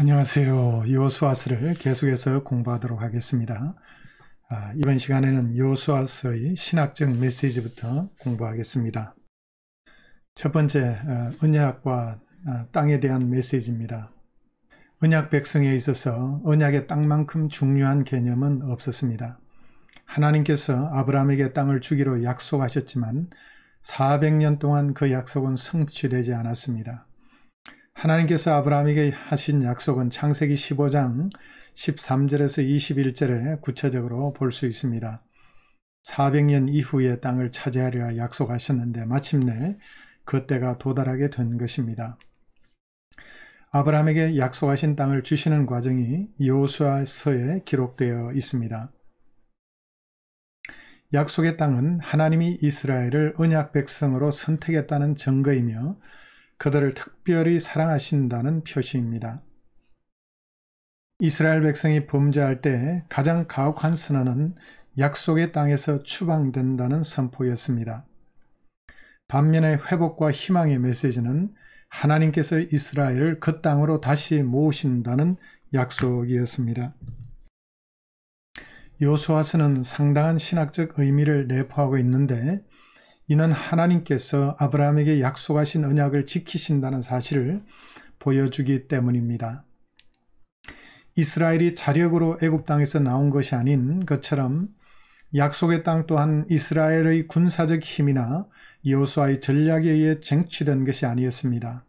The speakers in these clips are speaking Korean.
안녕하세요. 여호수아서를 계속해서 공부하도록 하겠습니다. 이번 시간에는 여호수아서의 신학적 메시지부터 공부하겠습니다. 첫 번째, 언약과 땅에 대한 메시지입니다. 언약 백성에 있어서 언약의 땅만큼 중요한 개념은 없었습니다. 하나님께서 아브라함에게 땅을 주기로 약속하셨지만 400년 동안 그 약속은 성취되지 않았습니다. 하나님께서 아브라함에게 하신 약속은 창세기 15장 13절에서 21절에 구체적으로 볼 수 있습니다. 400년 이후에 땅을 차지하리라 약속하셨는데 마침내 그 때가 도달하게 된 것입니다. 아브라함에게 약속하신 땅을 주시는 과정이 여호수아서에 기록되어 있습니다. 약속의 땅은 하나님이 이스라엘을 언약 백성으로 선택했다는 증거이며 그들을 특별히 사랑하신다는 표시입니다. 이스라엘 백성이 범죄할 때 가장 가혹한 선언은 약속의 땅에서 추방된다는 선포였습니다. 반면에 회복과 희망의 메시지는 하나님께서 이스라엘을 그 땅으로 다시 모으신다는 약속이었습니다. 여호수아서는 상당한 신학적 의미를 내포하고 있는데 이는 하나님께서 아브라함에게 약속하신 언약을 지키신다는 사실을 보여주기 때문입니다. 이스라엘이 자력으로 애굽 땅에서 나온 것이 아닌 것처럼 약속의 땅 또한 이스라엘의 군사적 힘이나 여호수아의 전략에 의해 쟁취된 것이 아니었습니다.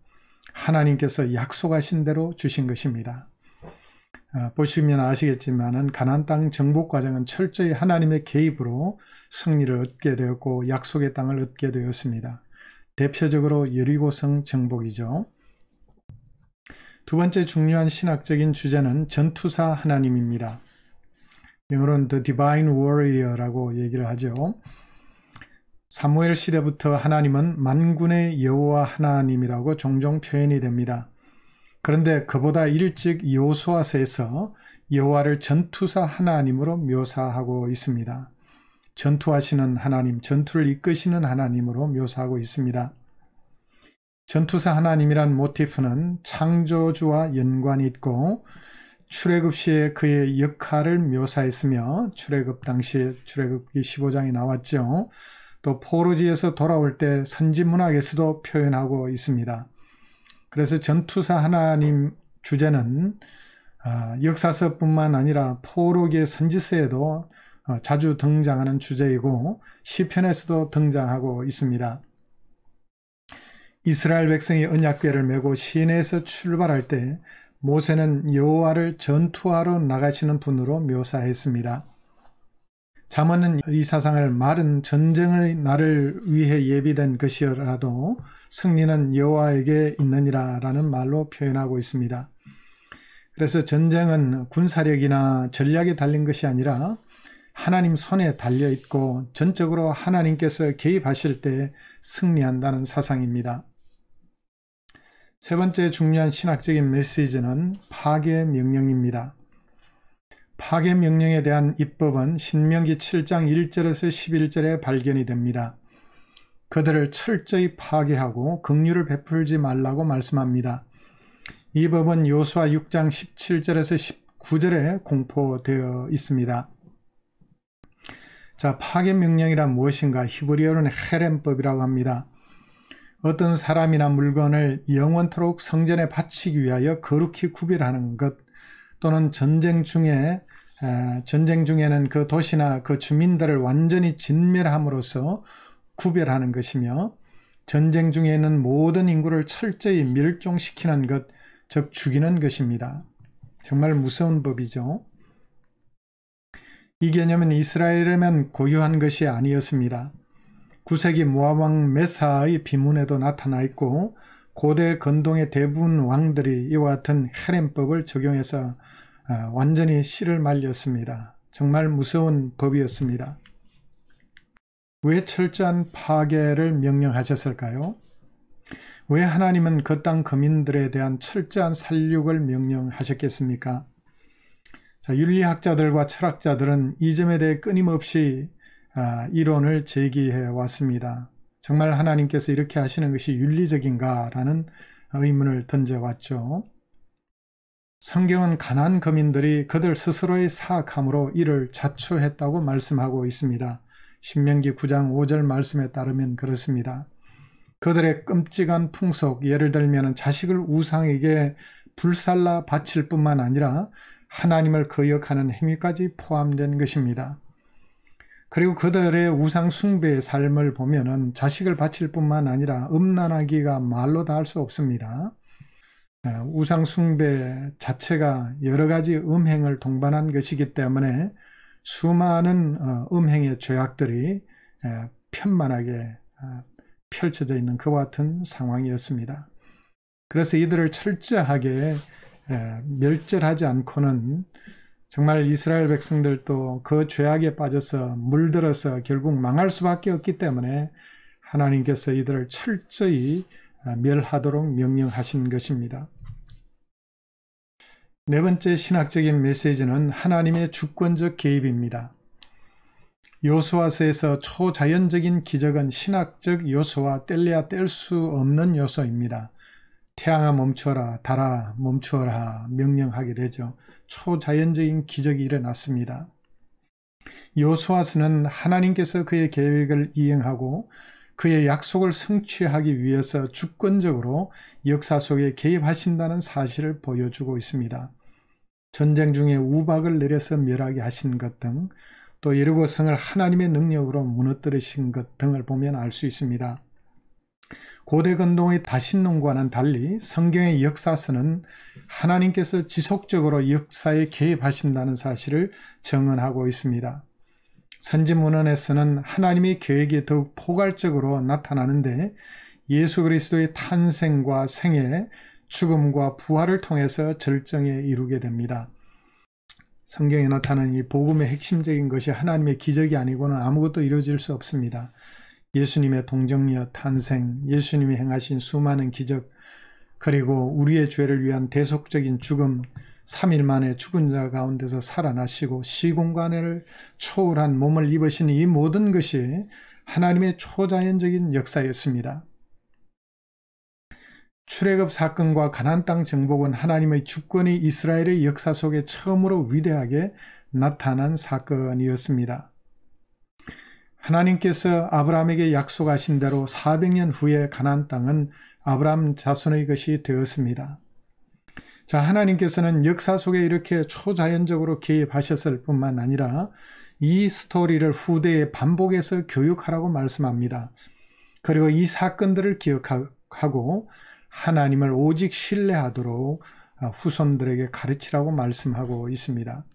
하나님께서 약속하신 대로 주신 것입니다. 보시면 아시겠지만 가나안 땅 정복 과정은 철저히 하나님의 개입으로 승리를 얻게 되었고 약속의 땅을 얻게 되었습니다. 대표적으로 여리고성 정복이죠. 두 번째 중요한 신학적인 주제는 전투사 하나님입니다. 영어로는 The Divine Warrior라고 얘기를 하죠. 사무엘 시대부터 하나님은 만군의 여호와 하나님이라고 종종 표현이 됩니다. 그런데 그보다 일찍 여호수아서에서 여호와를 전투사 하나님으로 묘사하고 있습니다. 전투하시는 하나님, 전투를 이끄시는 하나님으로 묘사하고 있습니다. 전투사 하나님이란 모티프는 창조주와 연관이 있고 출애굽 시에 그의 역할을 묘사했으며 출애굽 당시에 출애굽기 15장이 나왔죠. 또 포로지에서 돌아올 때 선지문학에서도 표현하고 있습니다. 그래서 전투사 하나님 주제는 역사서뿐만 아니라 포로기의 선지서에도 자주 등장하는 주제이고 시편에서도 등장하고 있습니다. 이스라엘 백성이 언약궤를 메고 시내에서 출발할 때 모세는 여호와를 전투하러 나가시는 분으로 묘사했습니다. 잠언은 이 사상을 말은 전쟁의 날을 위해 예비된 것이라도 승리는 여호와에게 있느니라 라는 말로 표현하고 있습니다. 그래서 전쟁은 군사력이나 전략에 달린 것이 아니라 하나님 손에 달려있고 전적으로 하나님께서 개입하실 때 승리한다는 사상입니다. 세 번째 중요한 신학적인 메시지는 파괴 명령입니다. 파괴 명령에 대한 입법은 신명기 7장 1절에서 11절에 발견이 됩니다. 그들을 철저히 파괴하고 긍휼을 베풀지 말라고 말씀합니다. 이 법은 여호수아 6장 17절에서 19절에 공포되어 있습니다. 자, 파괴 명령이란 무엇인가? 히브리어로는 헤렘법이라고 합니다. 어떤 사람이나 물건을 영원토록 성전에 바치기 위하여 거룩히 구별하는 것, 또는 전쟁 중에는 그 도시나 그 주민들을 완전히 진멸함으로써 구별하는 것이며, 전쟁 중에는 모든 인구를 철저히 멸종시키는 것, 즉 죽이는 것입니다. 정말 무서운 법이죠. 이 개념은 이스라엘에만 고유한 것이 아니었습니다. 9세기 모압 왕 메사의 비문에도 나타나 있고 고대 근동의 대부분 왕들이 이와 같은 헤렘법을 적용해서 완전히 씨를 말렸습니다. 정말 무서운 법이었습니다. 왜 철저한 파괴를 명령하셨을까요? 왜 하나님은 그 땅 거민들에 대한 철저한 살육을 명령하셨겠습니까? 자, 윤리학자들과 철학자들은 이 점에 대해 끊임없이 이론을 제기해 왔습니다. 정말 하나님께서 이렇게 하시는 것이 윤리적인가? 라는 의문을 던져왔죠. 성경은 가나안 거민들이 그들 스스로의 사악함으로 이를 자초했다고 말씀하고 있습니다. 신명기 9장 5절 말씀에 따르면 그렇습니다. 그들의 끔찍한 풍속, 예를 들면 자식을 우상에게 불살라 바칠 뿐만 아니라 하나님을 거역하는 행위까지 포함된 것입니다. 그리고 그들의 우상 숭배의 삶을 보면은 자식을 바칠 뿐만 아니라 음란하기가 말로 다 할 수 없습니다. 우상 숭배 자체가 여러 가지 음행을 동반한 것이기 때문에 수많은 음행의 죄악들이 편만하게 펼쳐져 있는 그와 같은 상황이었습니다. 그래서 이들을 철저하게 멸절하지 않고는 정말 이스라엘 백성들도 그 죄악에 빠져서 물들어서 결국 망할 수밖에 없기 때문에 하나님께서 이들을 철저히 멸하도록 명령하신 것입니다. 네 번째 신학적인 메시지는 하나님의 주권적 개입입니다. 여호수아서에서 초자연적인 기적은 신학적 요소와 뗄래야 뗄 수 없는 요소입니다. 태양아 멈추어라, 달아 멈추어라 명령하게 되죠. 초자연적인 기적이 일어났습니다. 여호수아서는 하나님께서 그의 계획을 이행하고 그의 약속을 성취하기 위해서 주권적으로 역사 속에 개입하신다는 사실을 보여주고 있습니다. 전쟁 중에 우박을 내려서 멸하게 하신 것 등, 또 여리고 성을 하나님의 능력으로 무너뜨리신 것 등을 보면 알 수 있습니다. 고대 근동의 다신론과는 달리 성경의 역사서는 하나님께서 지속적으로 역사에 개입하신다는 사실을 증언하고 있습니다. 선지문헌에서는 하나님의 계획이 더욱 포괄적으로 나타나는데 예수 그리스도의 탄생과 생애, 죽음과 부활을 통해서 절정에 이루게 됩니다. 성경에 나타나는 이 복음의 핵심적인 것이 하나님의 기적이 아니고는 아무것도 이루어질 수 없습니다. 예수님의 동정녀 탄생, 예수님이 행하신 수많은 기적, 그리고 우리의 죄를 위한 대속적인 죽음, 3일 만에 죽은 자 가운데서 살아나시고 시공간을 초월한 몸을 입으신 이 모든 것이 하나님의 초자연적인 역사였습니다. 출애굽 사건과 가나안 땅 정복은 하나님의 주권이 이스라엘의 역사 속에 처음으로 위대하게 나타난 사건이었습니다. 하나님께서 아브라함에게 약속하신 대로 400년 후에 가나안 땅은 아브라함 자손의 것이 되었습니다. 자, 하나님께서는 역사 속에 이렇게 초자연적으로 개입하셨을 뿐만 아니라 이 스토리를 후대에 반복해서 교육하라고 말씀합니다. 그리고 이 사건들을 기억하고 하나님을 오직 신뢰하도록 후손들에게 가르치라고 말씀하고 있습니다.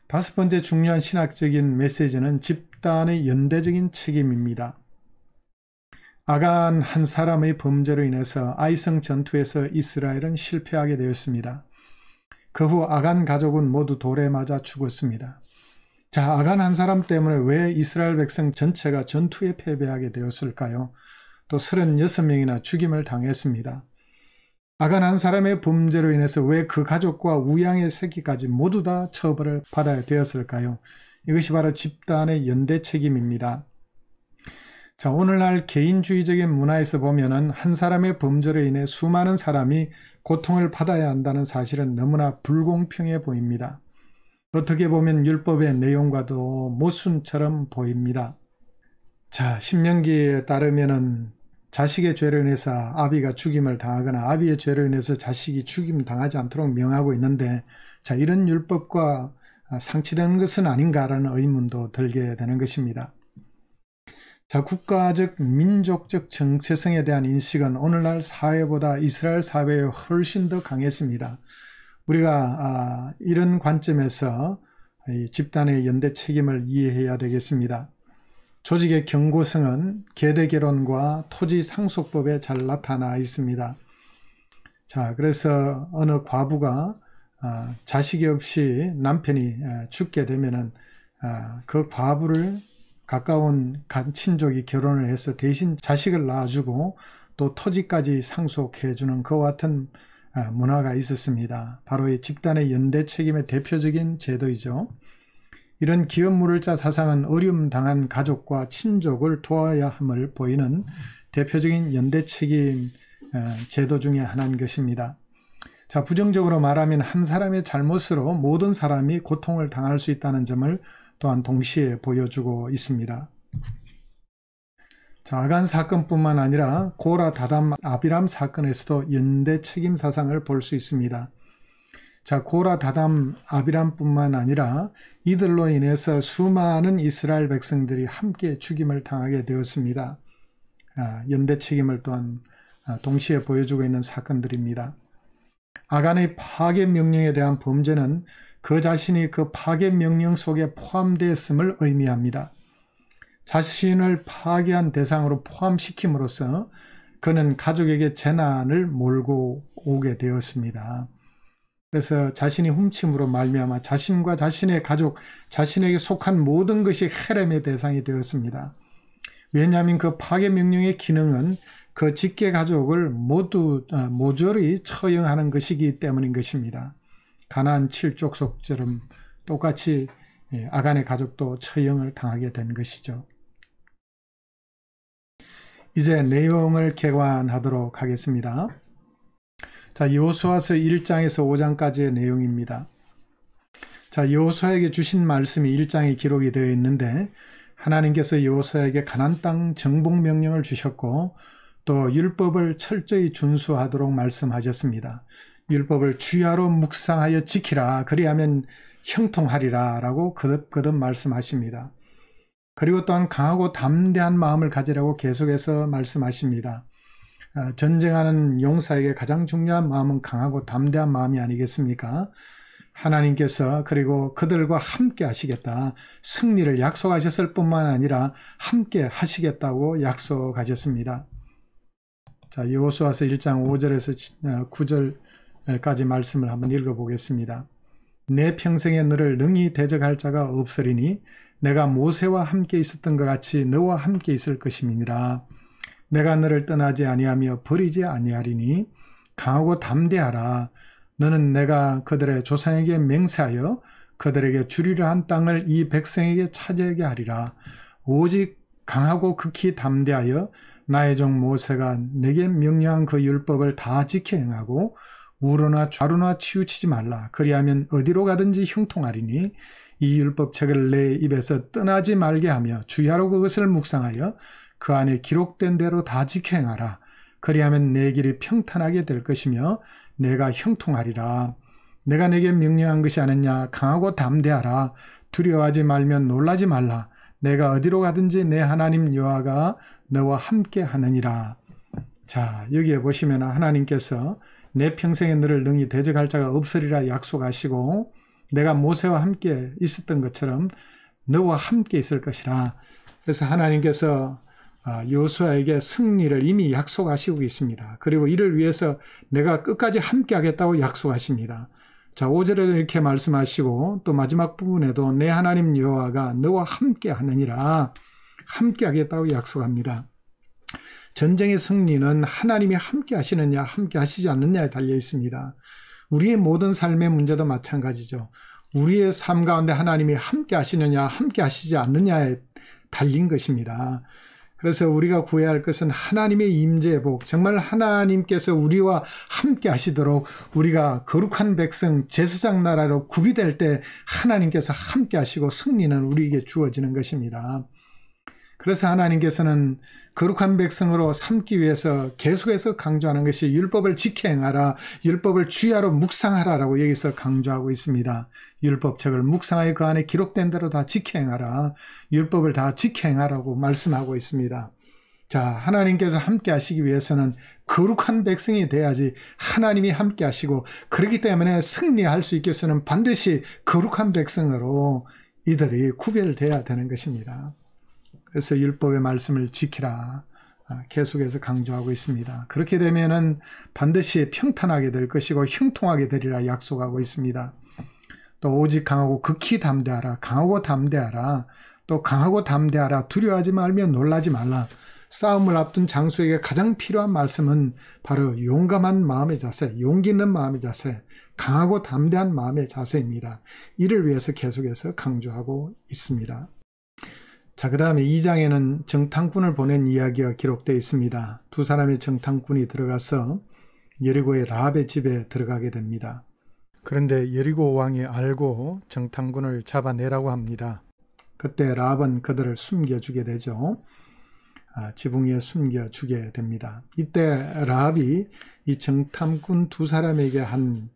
다섯 번째 중요한 신학적인 메시지는 집단의 연대적인 책임입니다. 아간 한 사람의 범죄로 인해서 아이성 전투에서 이스라엘은 실패하게 되었습니다. 그 후 아간 가족은 모두 돌에 맞아 죽었습니다. 자, 아간 한 사람 때문에 왜 이스라엘 백성 전체가 전투에 패배하게 되었을까요? 또 36명이나 죽임을 당했습니다. 아간 한 사람의 범죄로 인해서 왜 그 가족과 우양의 새끼까지 모두 다 처벌을 받아야 되었을까요? 이것이 바로 집단의 연대 책임입니다. 자, 오늘날 개인주의적인 문화에서 보면은 한 사람의 범죄로 인해 수많은 사람이 고통을 받아야 한다는 사실은 너무나 불공평해 보입니다. 어떻게 보면 율법의 내용과도 모순처럼 보입니다. 자, 신명기에 따르면은 자식의 죄로 인해서 아비가 죽임을 당하거나 아비의 죄로 인해서 자식이 죽임을 당하지 않도록 명하고 있는데, 자, 이런 율법과 상치되는 것은 아닌가라는 의문도 들게 되는 것입니다. 자, 국가적, 민족적 정체성에 대한 인식은 오늘날 사회보다 이스라엘 사회에 훨씬 더 강했습니다. 우리가 이런 관점에서 이 집단의 연대 책임을 이해해야 되겠습니다. 조직의 경고성은 계대결혼과 토지 상속법에 잘 나타나 있습니다. 자, 그래서 어느 과부가 자식이 없이 남편이 죽게 되면은 그 과부를 가까운 친족이 결혼을 해서 대신 자식을 낳아주고 또 토지까지 상속해주는 그와 같은 문화가 있었습니다. 바로 이 집단의 연대 책임의 대표적인 제도이죠. 이런 기업무를자 사상은 어려움 당한 가족과 친족을 도와야 함을 보이는 대표적인 연대 책임 제도 중에 하나인 것입니다. 자, 부정적으로 말하면 한 사람의 잘못으로 모든 사람이 고통을 당할 수 있다는 점을 또한 동시에 보여주고 있습니다. 자, 아간 사건뿐만 아니라 고라, 다담, 아비람 사건에서도 연대 책임 사상을 볼 수 있습니다. 자, 고라, 다담, 아비람뿐만 아니라 이들로 인해서 수많은 이스라엘 백성들이 함께 죽임을 당하게 되었습니다. 연대 책임을 또한 동시에 보여주고 있는 사건들입니다. 아간의 파괴 명령에 대한 범죄는 그 자신이 그 파괴 명령 속에 포함되었음을 의미합니다. 자신을 파괴한 대상으로 포함시킴으로써 그는 가족에게 재난을 몰고 오게 되었습니다. 그래서 자신이 훔침으로 말미암아 자신과 자신의 가족, 자신에게 속한 모든 것이 헤렘의 대상이 되었습니다. 왜냐하면 그 파괴 명령의 기능은 그 직계 가족을 모조리 처형하는 것이기 때문인 것입니다. 가나안 7족속처럼 똑같이 아간의 가족도 처형을 당하게 된 것이죠. 이제 내용을 개관하도록 하겠습니다. 자, 여호수아서 1장에서 5장까지의 내용입니다. 자, 여호수아에게 주신 말씀이 1장에 기록이 되어 있는데 하나님께서 여호수아에게 가나안 땅 정복 명령을 주셨고 또 율법을 철저히 준수하도록 말씀하셨습니다. 율법을 주야로 묵상하여 지키라, 그리하면 형통하리라 라고 거듭거듭 말씀하십니다. 그리고 또한 강하고 담대한 마음을 가지라고 계속해서 말씀하십니다. 전쟁하는 용사에게 가장 중요한 마음은 강하고 담대한 마음이 아니겠습니까? 하나님께서 그리고 그들과 함께 하시겠다. 승리를 약속하셨을 뿐만 아니라 함께 하시겠다고 약속하셨습니다. 자, 여호수아서 1장 5절에서 9절까지 말씀을 한번 읽어보겠습니다. 내 평생에 너를 능히 대적할 자가 없으리니 내가 모세와 함께 있었던 것 같이 너와 함께 있을 것임이니라. 내가 너를 떠나지 아니하며 버리지 아니하리니 강하고 담대하라. 너는 내가 그들의 조상에게 맹세하여 그들에게 주리라 한 땅을 이 백성에게 차지하게 하리라. 오직 강하고 극히 담대하여 나의 종 모세가 내게 명령한 그 율법을 다 지켜 행하고 우로나 좌로나 치우치지 말라. 그리하면 어디로 가든지 형통하리니 이 율법책을 내 입에서 떠나지 말게 하며 주야로 그것을 묵상하여 그 안에 기록된 대로 다 지켜 행하라. 그리하면 내 길이 평탄하게 될 것이며 내가 형통하리라. 내가 내게 명령한 것이 아니냐. 강하고 담대하라. 두려워하지 말면 놀라지 말라. 내가 어디로 가든지 내 하나님 여호와가 너와 함께 하느니라. 자, 여기에 보시면 하나님께서 내 평생에 너를 능히 대적할 자가 없으리라 약속하시고 내가 모세와 함께 있었던 것처럼 너와 함께 있을 것이라. 그래서 하나님께서 여호수아에게 승리를 이미 약속하시고 있습니다. 그리고 이를 위해서 내가 끝까지 함께 하겠다고 약속하십니다. 자, 5절에도 이렇게 말씀하시고 또 마지막 부분에도 내 하나님 여호와가 너와 함께 하느니라, 함께 하겠다고 약속합니다. 전쟁의 승리는 하나님이 함께 하시느냐 함께 하시지 않느냐에 달려 있습니다. 우리의 모든 삶의 문제도 마찬가지죠. 우리의 삶 가운데 하나님이 함께 하시느냐 함께 하시지 않느냐에 달린 것입니다. 그래서 우리가 구해야 할 것은 하나님의 임재의 복, 정말 하나님께서 우리와 함께 하시도록 우리가 거룩한 백성 제사장 나라로 구비될 때 하나님께서 함께 하시고 승리는 우리에게 주어지는 것입니다. 그래서 하나님께서는 거룩한 백성으로 삼기 위해서 계속해서 강조하는 것이 율법을 지켜 행하라, 율법을 주야로 묵상하라라고 여기서 강조하고 있습니다. 율법책을 묵상하여 그 안에 기록된 대로 다 지켜 행하라, 율법을 다 지켜 행하라고 말씀하고 있습니다. 자, 하나님께서 함께 하시기 위해서는 거룩한 백성이 돼야지 하나님이 함께 하시고, 그렇기 때문에 승리할 수 있기 위해서는 반드시 거룩한 백성으로 이들이 구별돼야 되는 것입니다. 그래서 율법의 말씀을 지키라 계속해서 강조하고 있습니다. 그렇게 되면은 반드시 평탄하게 될 것이고 형통하게 되리라 약속하고 있습니다. 또 오직 강하고 극히 담대하라, 강하고 담대하라, 또 강하고 담대하라, 두려워하지 말며 놀라지 말라. 싸움을 앞둔 장수에게 가장 필요한 말씀은 바로 용감한 마음의 자세, 용기 있는 마음의 자세, 강하고 담대한 마음의 자세입니다. 이를 위해서 계속해서 강조하고 있습니다. 자, 그 다음에 2장에는 정탐꾼을 보낸 이야기가 기록되어 있습니다. 두 사람의 정탐꾼이 들어가서 여리고의 라합의 집에 들어가게 됩니다. 그런데 여리고 왕이 알고 정탐꾼을 잡아내라고 합니다. 그때 라합은 그들을 숨겨주게 되죠. 지붕 위에 숨겨주게 됩니다. 이때 라합이 이 정탐꾼 두 사람에게 한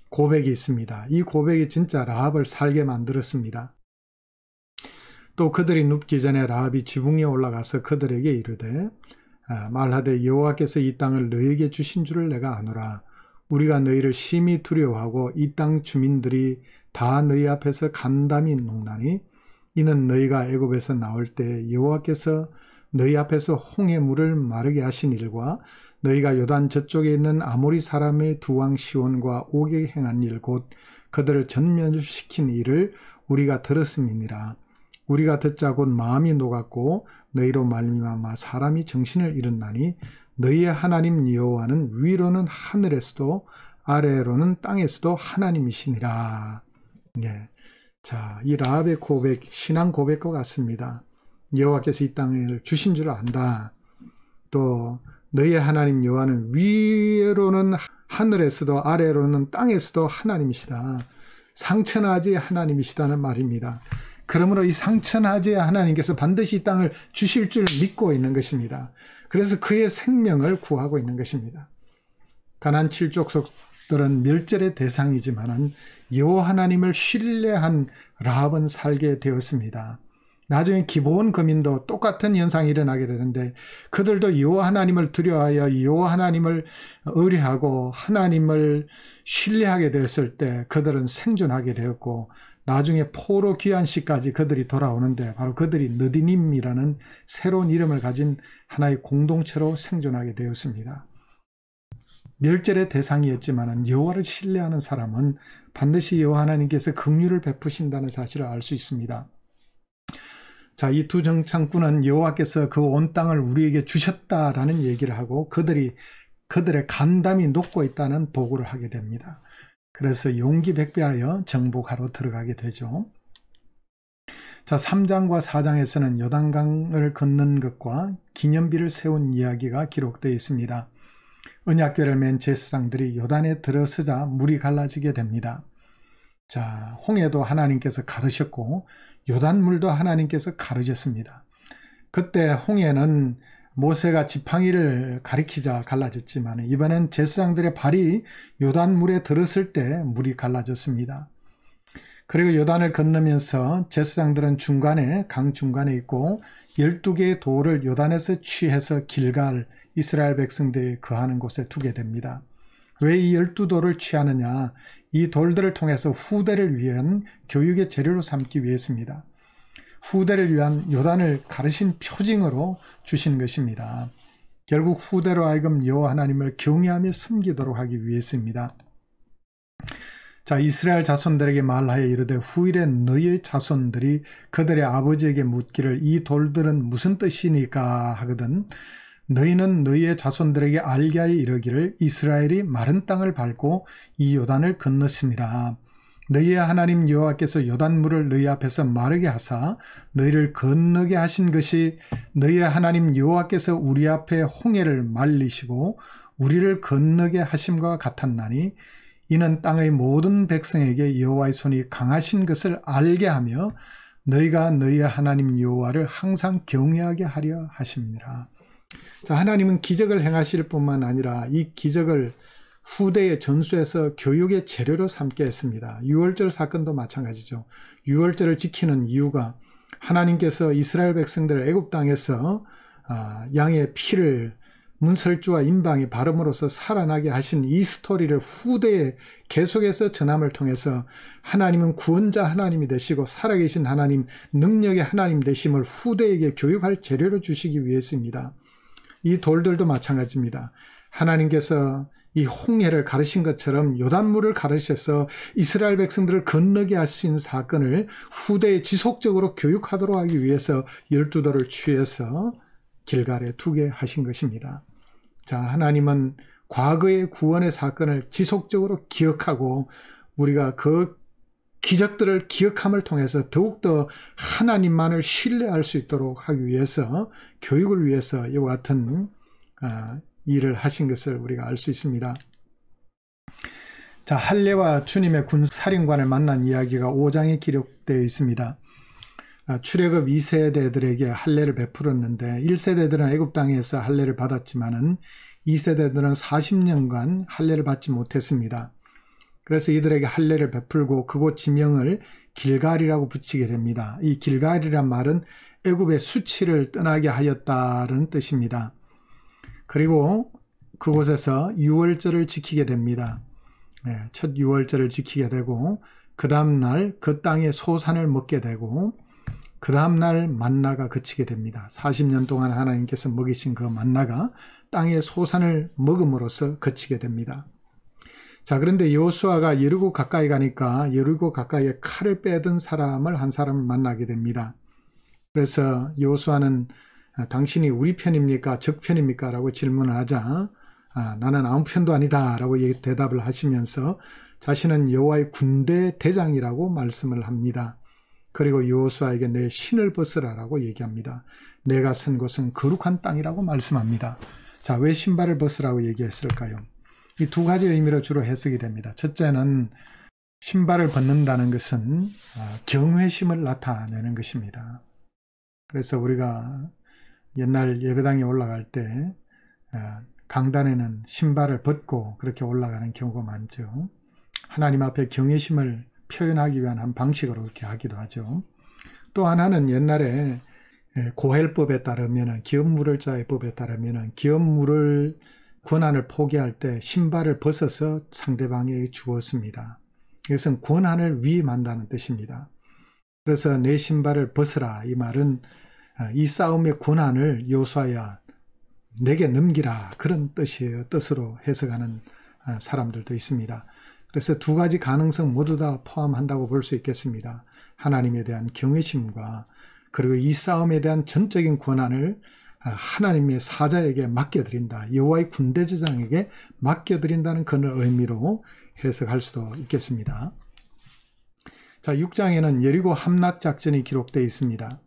고백이 있습니다. 이 고백이 진짜 라합을 살게 만들었습니다. 또 그들이 눕기 전에 라합이 지붕 위에 올라가서 그들에게 이르되 말하되 여호와께서 이 땅을 너희에게 주신 줄을 내가 아노라. 우리가 너희를 심히 두려워하고 이 땅 주민들이 다 너희 앞에서 간담이 녹나니 이는 너희가 애굽에서 나올 때 여호와께서 너희 앞에서 홍해 물을 마르게 하신 일과 너희가 요단 저쪽에 있는 아모리 사람의 두 왕 시온과 옥에 행한 일 곧 그들을 전멸시킨 일을 우리가 들었음이니라. 우리가 듣자 곧 마음이 녹았고 너희로 말미암아 사람이 정신을 잃었나니 너희의 하나님 여호와는 위로는 하늘에서도 아래로는 땅에서도 하나님이시니라. 예. 자, 이 라합의 고백, 신앙 고백과 같습니다. 여호와께서 이 땅을 주신 줄 안다. 또 너희의 하나님 여호와는 위로는 하늘에서도 아래로는 땅에서도 하나님이시다. 상천하지의 하나님이시다는 말입니다. 그러므로 이 상천하지의 하나님께서 반드시 이 땅을 주실 줄 믿고 있는 것입니다. 그래서 그의 생명을 구하고 있는 것입니다. 가나안 7족속들은 멸절의 대상이지만 여호와 하나님을 신뢰한 라합은 살게 되었습니다. 나중에 기브온 거민도 똑같은 현상이 일어나게 되는데 그들도 여호와 하나님을 두려워하여 여호와 하나님을 의뢰하고 하나님을 신뢰하게 되었을 때 그들은 생존하게 되었고 나중에 포로 귀환 시까지 그들이 돌아오는데 바로 그들이 느디님이라는 새로운 이름을 가진 하나의 공동체로 생존하게 되었습니다. 멸절의 대상이었지만 여호와를 신뢰하는 사람은 반드시 여호와 하나님께서 긍휼을 베푸신다는 사실을 알 수 있습니다. 자, 이 두 정탐꾼은 여호와께서 그 온 땅을 우리에게 주셨다라는 얘기를 하고 그들의 간담이 녹고 있다는 보고를 하게 됩니다. 그래서 용기 백배하여 정복하러 들어가게 되죠. 자, 3장과 4장에서는 요단강을 건넌 것과 기념비를 세운 이야기가 기록되어 있습니다. 언약궤를 맨 제사장들이 요단에 들어서자 물이 갈라지게 됩니다. 자, 홍해도 하나님께서 가르셨고 요단물도 하나님께서 가르셨습니다. 그때 홍해는 모세가 지팡이를 가리키자 갈라졌지만 이번엔 제사장들의 발이 요단물에 들었을 때 물이 갈라졌습니다. 그리고 요단을 건너면서 제사장들은 강 중간에 있고 12개의 돌을 요단에서 취해서 길갈 이스라엘 백성들이 거하는 곳에 두게 됩니다. 왜 이 12돌을 취하느냐? 이 돌들을 통해서 후대를 위한 교육의 재료로 삼기 위해서입니다. 후대를 위한 요단을 가르신 표징으로 주신 것입니다. 결국 후대로 하여금 여호와 하나님을 경외하며 섬기도록 하기 위해서입니다. 자, 이스라엘 자손들에게 말하여 이르되 후일에 너희의 자손들이 그들의 아버지에게 묻기를 이 돌들은 무슨 뜻이니까 하거든 너희는 너희의 자손들에게 알게 하여 이르기를 이스라엘이 마른 땅을 밟고 이 요단을 건넜으니라. 너희의 하나님 여호와께서 요단물을 너희 앞에서 마르게 하사 너희를 건너게 하신 것이 너희의 하나님 여호와께서 우리 앞에 홍해를 말리시고 우리를 건너게 하심과 같았나니 이는 땅의 모든 백성에게 여호와의 손이 강하신 것을 알게 하며 너희가 너희의 하나님 여호와를 항상 경외하게 하려 하심이니라. 자, 하나님은 기적을 행하실 뿐만 아니라 이 기적을 후대의 전수에서 교육의 재료로 삼게 했습니다. 유월절 사건도 마찬가지죠. 유월절을 지키는 이유가 하나님께서 이스라엘 백성들을 애굽 땅에서 양의 피를 문설주와 임방이 바름으로써 살아나게 하신 이 스토리를 후대에 계속해서 전함을 통해서 하나님은 구원자 하나님이 되시고 살아계신 하나님, 능력의 하나님 되심을 후대에게 교육할 재료로 주시기 위해서입니다. 이 돌들도 마찬가지입니다. 하나님께서 이 홍해를 가르신 것처럼 요단물을 가르셔서 이스라엘 백성들을 건너게 하신 사건을 후대에 지속적으로 교육하도록 하기 위해서 12돌을 취해서 길갈에 두게 하신 것입니다. 자, 하나님은 과거의 구원의 사건을 지속적으로 기억하고 우리가 그 기적들을 기억함을 통해서 더욱더 하나님만을 신뢰할 수 있도록 하기 위해서 교육을 위해서 이와 같은 일을 하신 것을 우리가 알 수 있습니다. 자, 할례와 주님의 군사령관을 만난 이야기가 5장에 기록되어 있습니다. 출애굽 2세대들에게 할례를 베풀었는데 1세대들은 애굽 땅에서 할례를 받았지만은 2세대들은 40년간 할례를 받지 못했습니다. 그래서 이들에게 할례를 베풀고 그곳 지명을 길갈이라고 붙이게 됩니다. 이 길갈이란 말은 애굽의 수치를 떠나게 하였다는 뜻입니다. 그리고 그곳에서 유월절을 지키게 됩니다. 첫 유월절을 지키게 되고 그 다음날 그 땅의 소산을 먹게 되고 그 다음날 만나가 그치게 됩니다. 40년 동안 하나님께서 먹이신 그 만나가 땅의 소산을 먹음으로써 그치게 됩니다. 자, 그런데 여호수아가 여리고 가까이 가니까 여리고 가까이에 칼을 빼든 사람을 한 사람을 만나게 됩니다. 그래서 여호수아는 당신이 우리 편입니까? 적 편입니까? 라고 질문을 하자 나는 아무 편도 아니다 라고 대답을 하시면서 자신은 여호와의 군대 대장이라고 말씀을 합니다. 그리고 여호수아에게 내 신을 벗으라 라고 얘기합니다. 내가 선 곳은 거룩한 땅이라고 말씀합니다. 자, 왜 신발을 벗으라고 얘기했을까요? 이 두 가지 의미로 주로 해석이 됩니다. 첫째는 신발을 벗는다는 것은 경외심을 나타내는 것입니다. 그래서 우리가 옛날 예배당에 올라갈 때 강단에는 신발을 벗고 그렇게 올라가는 경우가 많죠. 하나님 앞에 경외심을 표현하기 위한 한 방식으로 그렇게 하기도 하죠. 또 하나는 옛날에 고헬법에 따르면 기업 물을 자의 법에 따르면 기업 물을 권한을 포기할 때 신발을 벗어서 상대방에게 주었습니다. 이것은 권한을 위임한다는 뜻입니다. 그래서 내 신발을 벗으라 이 말은 이 싸움의 권한을 여호수아야 내게 넘기라 그런 뜻으로 해석하는 사람들도 있습니다. 그래서 두 가지 가능성 모두 다 포함한다고 볼 수 있겠습니다. 하나님에 대한 경외심과 그리고 이 싸움에 대한 전적인 권한을 하나님의 사자에게 맡겨드린다. 여호와의 군대제장에게 맡겨드린다는 그런 의미로 해석할 수도 있겠습니다. 자, 6장에는 여리고 함락작전이 기록되어 있습니다.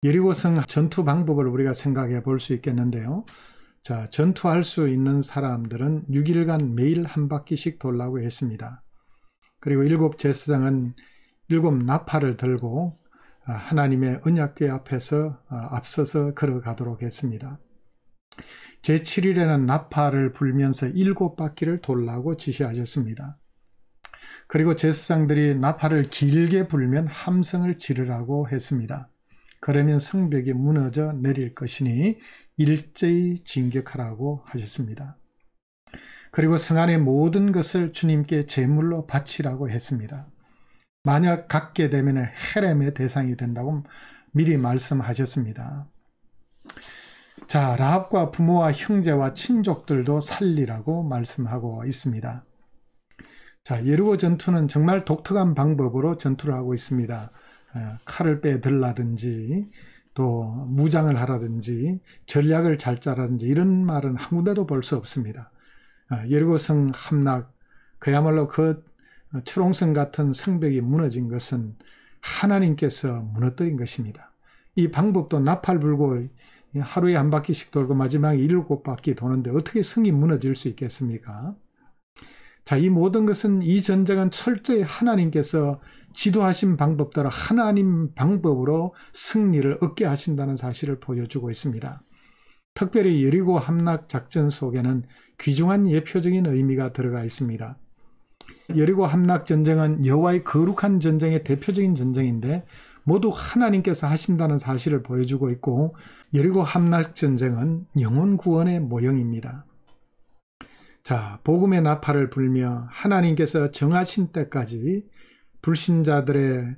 여리고성 전투 방법을 우리가 생각해 볼 수 있겠는데요. 자, 전투할 수 있는 사람들은 6일간 매일 한 바퀴씩 돌라고 했습니다. 그리고 7 제사장은 7 나팔을 들고 하나님의 언약궤 앞에서 앞서서 걸어가도록 했습니다. 제7일에는 나팔을 불면서 7바퀴를 돌라고 지시하셨습니다. 그리고 제사장들이 나팔을 길게 불면 함성을 지르라고 했습니다. 그러면 성벽이 무너져 내릴 것이니 일제히 진격하라고 하셨습니다. 그리고 성 안의 모든 것을 주님께 제물로 바치라고 했습니다. 만약 갖게 되면 헤렘의 대상이 된다고 미리 말씀하셨습니다. 자, 라합과 부모와 형제와 친족들도 살리라고 말씀하고 있습니다. 자, 여리고 전투는 정말 독특한 방법으로 전투를 하고 있습니다. 칼을 빼들라든지 또 무장을 하라든지 전략을 잘 짜라든지 이런 말은 한 군데도 볼 수 없습니다. 여리고성 함락, 그야말로 그 추롱성 같은 성벽이 무너진 것은 하나님께서 무너뜨린 것입니다. 이 방법도 나팔 불고 하루에 한 바퀴씩 돌고 마지막에 7바퀴 도는데 어떻게 성이 무너질 수 있겠습니까? 자, 이 모든 것은 이 전쟁은 철저히 하나님께서 지도하신 방법대로 하나님 방법으로 승리를 얻게 하신다는 사실을 보여주고 있습니다. 특별히 여리고 함락 작전 속에는 귀중한 예표적인 의미가 들어가 있습니다. 여리고 함락 전쟁은 여호와의 거룩한 전쟁의 대표적인 전쟁인데 모두 하나님께서 하신다는 사실을 보여주고 있고 여리고 함락 전쟁은 영혼 구원의 모형입니다. 자, 복음의 나팔을 불며 하나님께서 정하신 때까지 불신자들의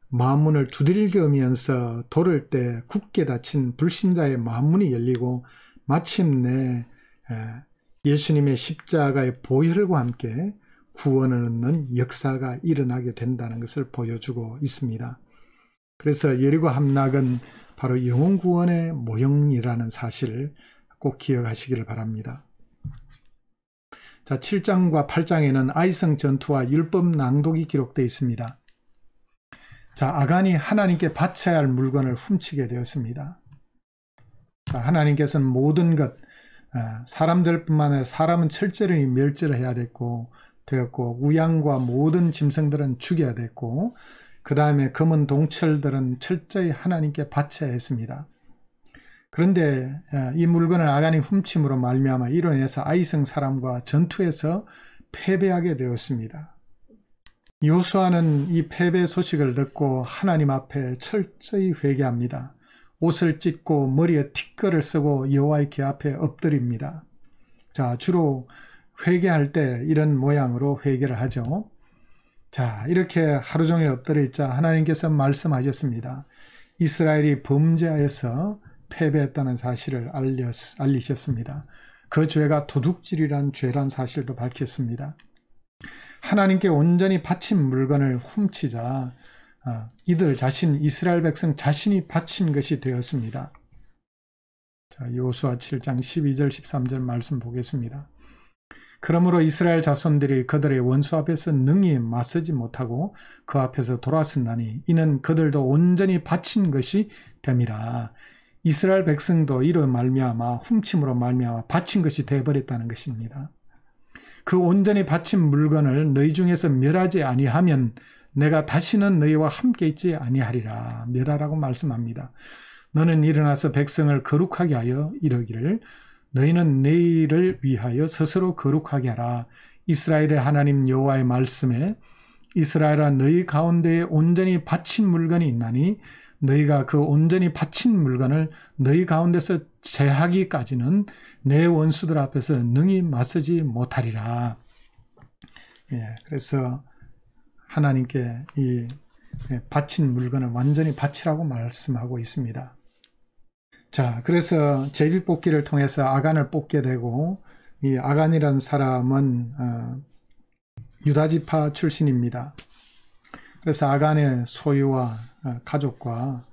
마음문을 두들겨면서 돌을 때 굳게 닫힌 불신자의 마음문이 열리고 마침내 예수님의 십자가의 보혈과 함께 구원을 얻는 역사가 일어나게 된다는 것을 보여주고 있습니다. 그래서 여리고 함락은 바로 영혼 구원의 모형이라는 사실을 꼭 기억하시기를 바랍니다. 자, 7장과 8장에는 아이성 전투와 율법 낭독이 기록되어 있습니다. 자, 아간이 하나님께 바쳐야 할 물건을 훔치게 되었습니다. 자, 하나님께서는 모든 것, 사람들뿐만 아니라 사람은 철저히 멸절을 해야 되었고 우양과 모든 짐승들은 죽여야 됐고, 그 다음에 검은 동철들은 철저히 하나님께 바쳐야 했습니다. 그런데 이 물건을 아간이 훔침으로 말미암아 이로 인해서 아이성 사람과 전투에서 패배하게 되었습니다. 여호수아는 이 패배 소식을 듣고 하나님 앞에 철저히 회개합니다. 옷을 찢고 머리에 티끌을 쓰고 여호와의 궤 앞에 엎드립니다. 자, 주로 회개할 때 이런 모양으로 회개를 하죠. 자, 이렇게 하루 종일 엎드려 있자 하나님께서 말씀하셨습니다. 이스라엘이 범죄하여서 패배했다는 사실을 알리셨습니다. 그 죄가 도둑질이란 죄란 사실도 밝혔습니다. 하나님께 온전히 바친 물건을 훔치자 이들 자신, 이스라엘 백성 자신이 바친 것이 되었습니다. 자, 여호수아 7장 12절 13절 말씀 보겠습니다. 그러므로 이스라엘 자손들이 그들의 원수 앞에서 능히 맞서지 못하고 그 앞에서 돌아섰나니 이는 그들도 온전히 바친 것이 됨이라. 이스라엘 백성도 이로 말미암아 훔침으로 말미암아 바친 것이 되어버렸다는 것입니다. 그 온전히 바친 물건을 너희 중에서 멸하지 아니하면 내가 다시는 너희와 함께 있지 아니하리라. 멸하라고 말씀합니다. 너는 일어나서 백성을 거룩하게 하여 이르기를 너희는 내일을 위하여 스스로 거룩하게 하라. 이스라엘의 하나님 여호와의 말씀에 이스라엘아 너희 가운데에 온전히 바친 물건이 있나니 너희가 그 온전히 바친 물건을 너희 가운데서 제하기까지는 내 원수들 앞에서 능히 맞서지 못하리라. 그래서 하나님께 이 바친 물건을 완전히 바치라고 말씀하고 있습니다. 자, 그래서 제비뽑기를 통해서 아간을 뽑게 되고, 이 아간이라는 사람은 유다지파 출신입니다. 그래서 아간의 소유와 가족과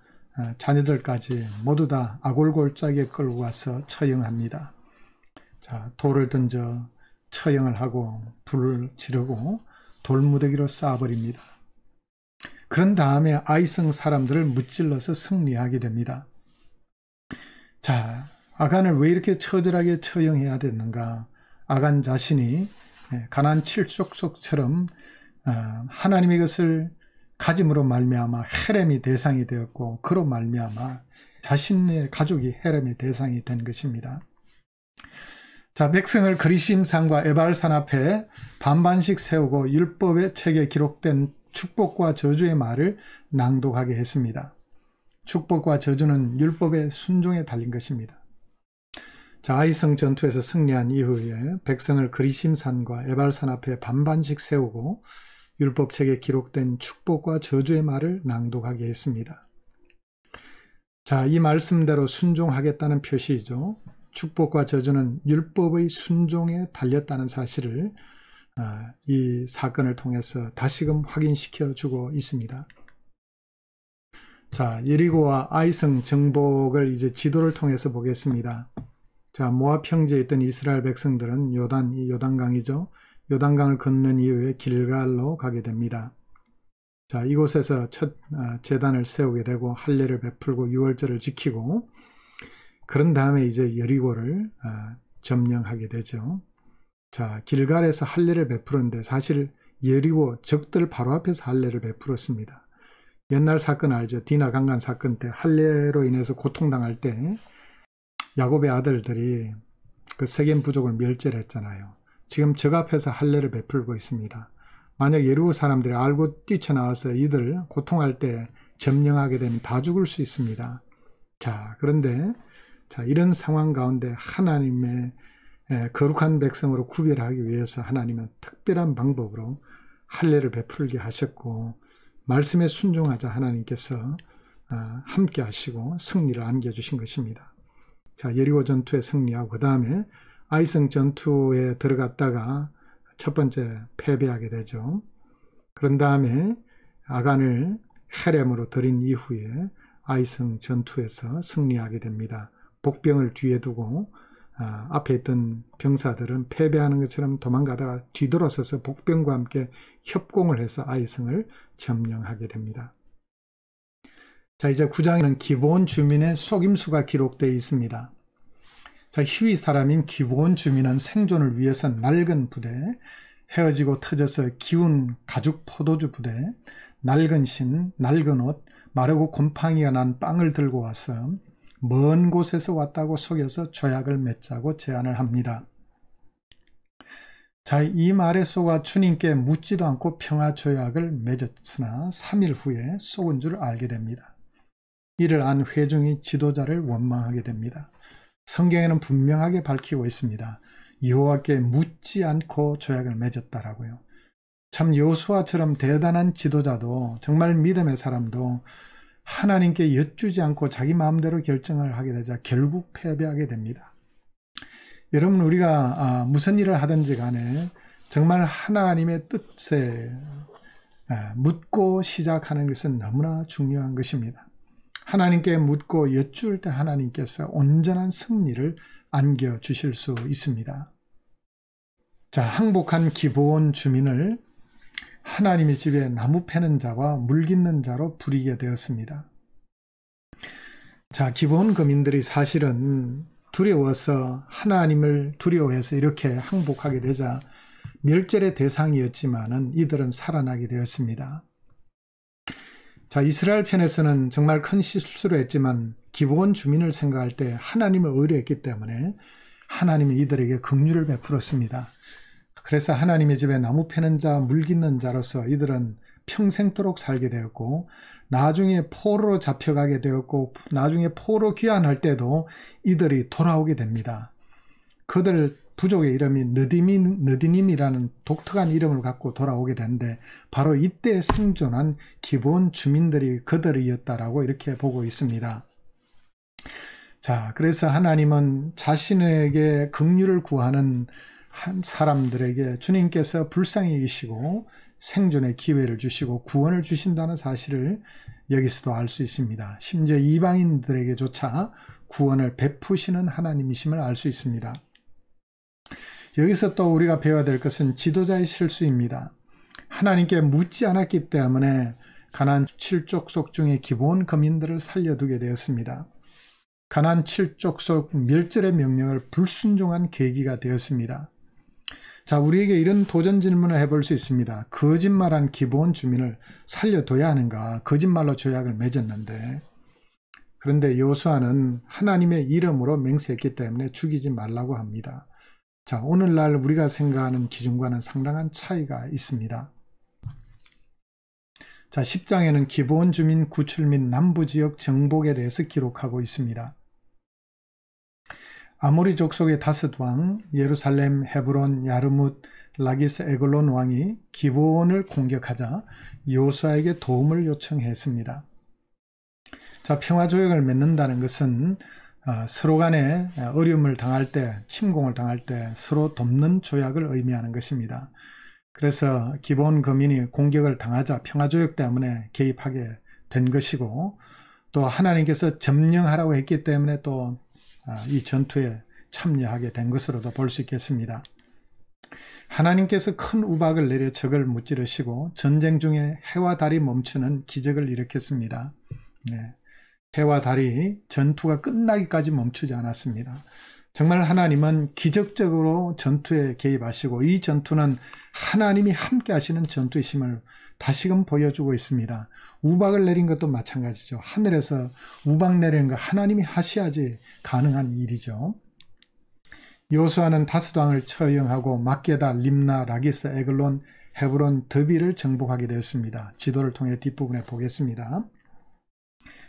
자녀들까지 모두 다 아골골짜기에 끌고 가서 처형합니다. 자, 돌을 던져 처형을 하고 불을 지르고 돌무더기로 쌓아버립니다. 그런 다음에 아이성 사람들을 무찔러서 승리하게 됩니다. 자, 아간을 왜 이렇게 처절하게 처형해야 됐는가? 아간 자신이 가나안 7족속처럼 하나님의 것을 가짐으로 말미암아 헤렘이 대상이 되었고 그로 말미암아 자신의 가족이 헤렘의 대상이 된 것입니다. 자, 백성을 그리심산과 에발산 앞에 반반씩 세우고 율법의 책에 기록된 축복과 저주의 말을 낭독하게 했습니다. 축복과 저주는 율법의 순종에 달린 것입니다. 자, 아이성 전투에서 승리한 이후에 백성을 그리심산과 에발산 앞에 반반씩 세우고 율법책에 기록된 축복과 저주의 말을 낭독하게 했습니다. 자, 이 말씀대로 순종하겠다는 표시이죠. 축복과 저주는 율법의 순종에 달렸다는 사실을 이 사건을 통해서 다시금 확인시켜 주고 있습니다. 자, 여리고와 아이성 정복을 이제 지도를 통해서 보겠습니다. 자, 모압 평지에 있던 이스라엘 백성들은 이 요단강이죠. 요단강을 건넌 이후에 길갈로 가게 됩니다. 자, 이곳에서 첫 제단을 세우게 되고 할례를 베풀고 유월절을 지키고 그런 다음에 이제 여리고를 점령하게 되죠. 자, 길갈에서 할례를 베푸는데 사실 여리고 적들 바로 앞에서 할례를 베풀었습니다. 옛날 사건 알죠? 디나 강간 사건 때 할례로 인해서 고통당할 때 야곱의 아들들이 그 세겜 부족을 멸절했잖아요. 지금 적 앞에서 할례를 베풀고 있습니다. 만약 여리고 사람들이 알고 뛰쳐나와서 이들 고통할 때 점령하게 되면 다 죽을 수 있습니다. 자, 그런데 자, 이런 상황 가운데 하나님의 거룩한 백성으로 구별하기 위해서 하나님은 특별한 방법으로 할례를 베풀게 하셨고 말씀에 순종하자 하나님께서 함께 하시고 승리를 안겨주신 것입니다. 자, 여리고 전투에 승리하고 그 다음에 아이성 전투에 들어갔다가 첫 번째 패배하게 되죠. 그런 다음에 아간을 헤렘으로 들인 이후에 아이성 전투에서 승리하게 됩니다. 복병을 뒤에 두고 앞에 있던 병사들은 패배하는 것처럼 도망가다가 뒤돌아서서 복병과 함께 협공을 해서 아이성을 점령하게 됩니다. 자, 이제 9장에는 기본 주민의 속임수가 기록되어 있습니다. 자, 히위 사람인 기브온 주민은 생존을 위해서 낡은 부대, 헤어지고 터져서 기운 가죽 포도주 부대, 낡은 신, 낡은 옷, 마르고 곰팡이가 난 빵을 들고 와서 먼 곳에서 왔다고 속여서 조약을 맺자고 제안을 합니다. 자, 이 말에 속아 주님께 묻지도 않고 평화 조약을 맺었으나 3일 후에 속은 줄 알게 됩니다. 이를 안 회중이 지도자를 원망하게 됩니다. 성경에는 분명하게 밝히고 있습니다. 여호와께 묻지 않고 조약을 맺었다라고요. 참 여호수아처럼 대단한 지도자도, 정말 믿음의 사람도 하나님께 여쭈지 않고 자기 마음대로 결정을 하게 되자 결국 패배하게 됩니다. 여러분, 우리가 무슨 일을 하든지 간에 정말 하나님의 뜻에 묻고 시작하는 것은 너무나 중요한 것입니다. 하나님께 묻고 여쭈을 때 하나님께서 온전한 승리를 안겨주실 수 있습니다. 자, 항복한 기브온 주민을 하나님의 집에 나무 패는 자와 물 깃는 자로 부리게 되었습니다. 자, 기브온 거민들이 사실은 두려워서, 하나님을 두려워해서 이렇게 항복하게 되자 멸절의 대상이었지만은 이들은 살아나게 되었습니다. 자, 이스라엘 편에서는 정말 큰 실수를 했지만 기브온 주민을 생각할 때 하나님을 의뢰했기 때문에 하나님이 이들에게 긍휼을 베풀었습니다. 그래서 하나님의 집에 나무 패는 자, 물 깃는 자로서 이들은 평생토록 살게 되었고, 나중에 포로로 잡혀가게 되었고, 나중에 포로 귀환할 때도 이들이 돌아오게 됩니다. 그들 부족의 이름이 느디님이라는 독특한 이름을 갖고 돌아오게 되는데, 바로 이때 생존한 기브온 주민들이 그들이었다라고 이렇게 보고 있습니다. 자, 그래서 하나님은 자신에게 긍휼을 구하는 한 사람들에게 주님께서 불쌍히 여기시고 생존의 기회를 주시고 구원을 주신다는 사실을 여기서도 알 수 있습니다. 심지어 이방인들에게조차 구원을 베푸시는 하나님이심을 알 수 있습니다. 여기서 또 우리가 배워야 될 것은 지도자의 실수입니다. 하나님께 묻지 않았기 때문에 가나안 7족속 중에 기브온 거민들을 살려두게 되었습니다. 가나안 7족속 멸절의 명령을 불순종한 계기가 되었습니다. 자, 우리에게 이런 도전 질문을 해볼 수 있습니다. 거짓말한 기브온 주민을 살려둬야 하는가? 거짓말로 조약을 맺었는데, 그런데 여호수아는 하나님의 이름으로 맹세했기 때문에 죽이지 말라고 합니다. 자, 오늘날 우리가 생각하는 기준과는 상당한 차이가 있습니다. 자, 10장에는 기브온 주민 구출 및 남부지역 정복에 대해서 기록하고 있습니다. 아모리 족속의 다섯 왕, 예루살렘, 헤브론, 야르뭇, 라기스, 에글론 왕이 기브온을 공격하자 여호수아에게 도움을 요청했습니다. 자, 평화조약을 맺는다는 것은 서로 간에 어려움을 당할 때, 침공을 당할 때 서로 돕는 조약을 의미하는 것입니다. 그래서 기브온 거민이 공격을 당하자 평화조약 때문에 개입하게 된 것이고, 또 하나님께서 점령하라고 했기 때문에 또 이 전투에 참여하게 된 것으로도 볼 수 있겠습니다. 하나님께서 큰 우박을 내려 적을 무찌르시고 전쟁 중에 해와 달이 멈추는 기적을 일으켰습니다. 네. 해와 달이 전투가 끝나기까지 멈추지 않았습니다. 정말 하나님은 기적적으로 전투에 개입하시고, 이 전투는 하나님이 함께 하시는 전투이심을 다시금 보여주고 있습니다. 우박을 내린 것도 마찬가지죠. 하늘에서 우박 내리는 거 하나님이 하셔야지 가능한 일이죠. 여호수아는 다섯 왕을 처형하고 막게다, 림나, 라기스, 에글론, 헤브론, 드비를 정복하게 되었습니다. 지도를 통해 뒷부분에 보겠습니다.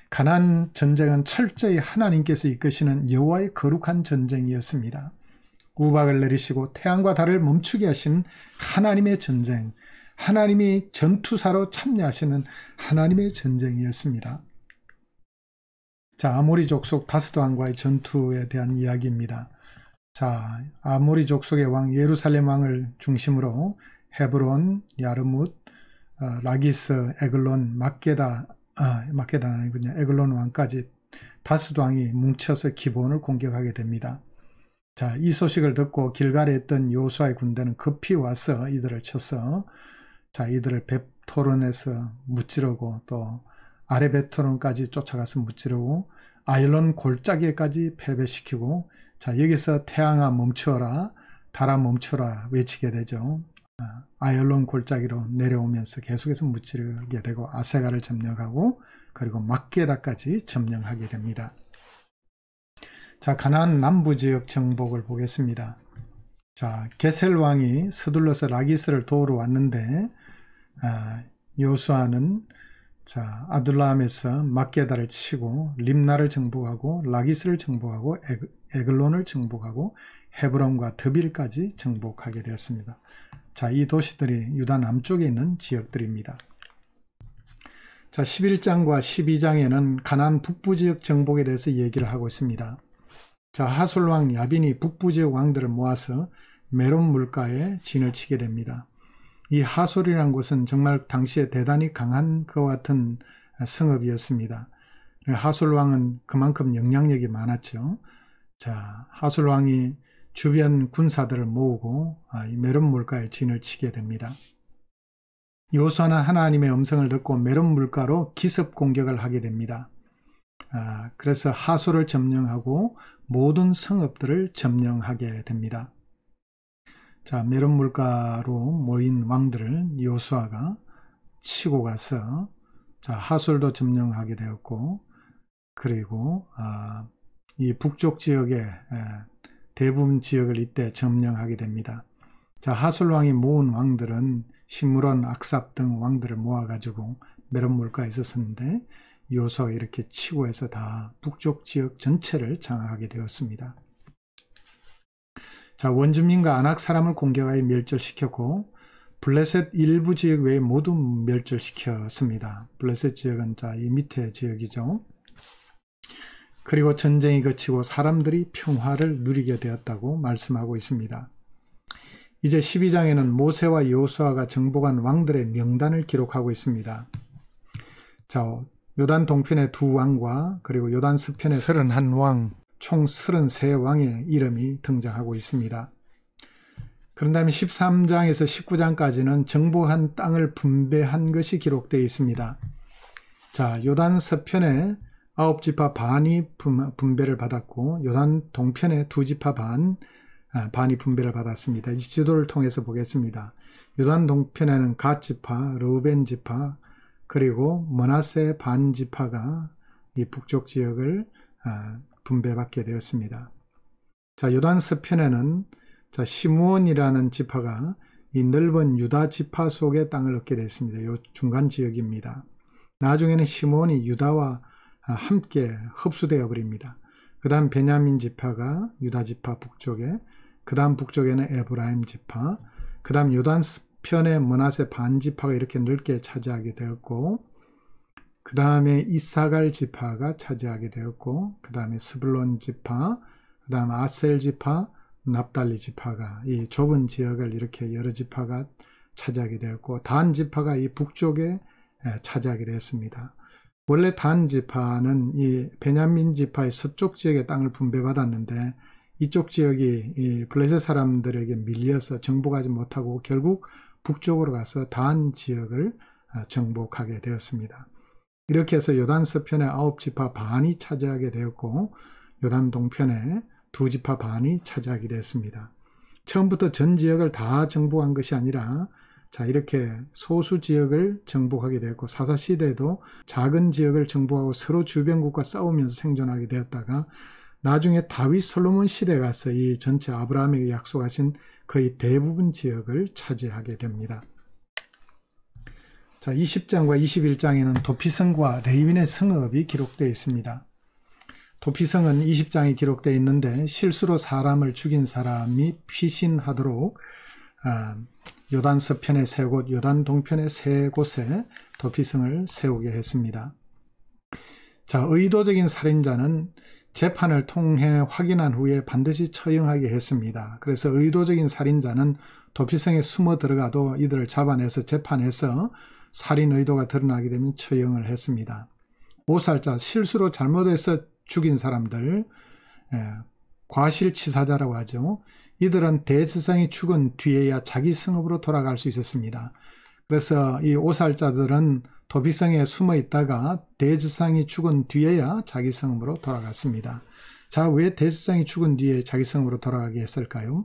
가나안 전쟁은 철저히 하나님께서 이끄시는 여호와의 거룩한 전쟁이었습니다. 우박을 내리시고 태양과 달을 멈추게 하신 하나님의 전쟁, 하나님이 전투사로 참여하시는 하나님의 전쟁이었습니다. 자, 아모리 족속 다섯 왕과의 전투에 대한 이야기입니다. 자, 아모리 족속의 왕 예루살렘 왕을 중심으로 헤브론, 야르뭇, 라기스, 에글론, 막게다 아니군요. 에글론 왕까지 다섯 왕이 뭉쳐서 기브온을 공격하게 됩니다. 자, 이 소식을 듣고 길갈에 있던 여호수아의 군대는 급히 와서 이들을 쳐서, 자, 이들을 벳토론에서 무찌르고 또 아레 벳토론까지 쫓아가서 무찌르고 아일론 골짜기에까지 패배시키고 자, 여기서 태양아 멈추어라, 달아 멈추어라 외치게 되죠. 아얄론 골짜기로 내려오면서 계속해서 무찌르게 되고 아세가를 점령하고 그리고 막게다까지 점령하게 됩니다. 자, 가나안 남부 지역 정복을 보겠습니다. 자, 게셀 왕이 서둘러서 라기스를 도우러 왔는데 요수아는 자, 아둘람에서 막게다를 치고 림나를 정복하고 라기스를 정복하고 에글론을 정복하고 헤브론과 드빌까지 정복하게 되었습니다. 자, 이 도시들이 유다 남쪽에 있는 지역들입니다. 자, 11장과 12장에는 가나안 북부 지역 정복에 대해서 얘기를 하고 있습니다. 자, 하솔왕 야빈이 북부 지역 왕들을 모아서 메론 물가에 진을 치게 됩니다. 이 하솔이라는 곳은 정말 당시에 대단히 강한 것과 같은 성읍이었습니다. 하솔왕은 그만큼 영향력이 많았죠. 자, 하솔왕이 주변 군사들을 모으고 이 메론 물가에 진을 치게 됩니다. 요수아는 하나님의 음성을 듣고 메론 물가로 기습 공격을 하게 됩니다. 그래서 하솔을 점령하고 모든 성읍들을 점령하게 됩니다. 자, 메론 물가로 모인 왕들을 요수아가 치고 가서 자, 하솔도 점령하게 되었고 그리고 이 북쪽 지역의 대부분 지역을 이때 점령하게 됩니다. 자, 하솔 왕이 모은 왕들은 시므론, 악삽 등 왕들을 모아가지고 메론 물가에 있었는데 요수아가 이렇게 치고 해서 다 북쪽 지역 전체를 장악하게 되었습니다. 자, 원주민과 아낙 사람을 공격하여 멸절시켰고 블레셋 일부 지역 외에 모두 멸절시켰습니다. 블레셋 지역은 자, 이 밑에 지역이죠. 그리고 전쟁이 그치고 사람들이 평화를 누리게 되었다고 말씀하고 있습니다. 이제 12장에는 모세와 여호수아가 정복한 왕들의 명단을 기록하고 있습니다. 자, 요단 동편의 2왕과 그리고 요단 서편의 31왕, 총 33왕의 이름이 등장하고 있습니다. 그런 다음에 13장에서 19장까지는 정복한 땅을 분배한 것이 기록되어 있습니다. 자, 요단 서편의 9지파 반이 분배를 받았고 요단 동편의 2지파 반이 분배를 받았습니다. 이 지도를 통해서 보겠습니다. 요단 동편에는 갓지파, 르우벤 지파, 그리고 므낫세 반지파가 이 북쪽 지역을 분배받게 되었습니다. 자, 요단 서편에는 자, 시므온이라는 지파가 이 넓은 유다 지파 속의 땅을 얻게 됐습니다. 요 중간 지역입니다. 나중에는 시므온이 유다와 함께 흡수되어 버립니다. 그 다음 베냐민 지파가 유다 지파 북쪽에, 그 다음 북쪽에는 에브라임 지파, 그 다음 요단 편의 므낫세 반지파가 이렇게 넓게 차지하게 되었고, 그 다음에 이사갈 지파가 차지하게 되었고, 그 다음에 스불론 지파, 그 다음 아셀 지파, 납달리 지파가 이 좁은 지역을 이렇게 여러 지파가 차지하게 되었고, 단 지파가 이 북쪽에 차지하게 되었습니다. 원래 단 지파는 이 베냐민 지파의 서쪽 지역의 땅을 분배받았는데 이쪽 지역이 이 블레셋 사람들에게 밀려서 정복하지 못하고 결국 북쪽으로 가서 단 지역을 정복하게 되었습니다. 이렇게 해서 요단 서편의 9지파 반이 차지하게 되었고 요단 동편의 2지파 반이 차지하게 됐습니다. 처음부터 전 지역을 다 정복한 것이 아니라 자, 이렇게 소수 지역을 정복하게 되었고 사사시대에도 작은 지역을 정복하고 서로 주변국과 싸우면서 생존하게 되었다가 나중에 다윗 솔로몬 시대에 가서 이 전체 아브라함에게 약속하신 거의 대부분 지역을 차지하게 됩니다. 자, 20장과 21장에는 도피성과 레위인의 성읍이 기록되어 있습니다. 도피성은 20장에 기록되어 있는데 실수로 사람을 죽인 사람이 피신하도록 요단 서편의 3곳, 요단 동편의 3곳에 도피성을 세우게 했습니다. 자, 의도적인 살인자는 재판을 통해 확인한 후에 반드시 처형하게 했습니다. 그래서 의도적인 살인자는 도피성에 숨어 들어가도 이들을 잡아내서 재판해서 살인 의도가 드러나게 되면 처형을 했습니다. 오살자, 실수로 잘못해서 죽인 사람들, 과실치사자라고 하죠. 이들은 대제사장이 죽은 뒤에야 자기 성읍으로 돌아갈 수 있었습니다. 그래서 이 오살자들은 도피성에 숨어 있다가 대제사장이 죽은 뒤에야 자기 성읍으로 돌아갔습니다. 자, 왜 대제사장이 죽은 뒤에 자기 성으로 돌아가게 했을까요?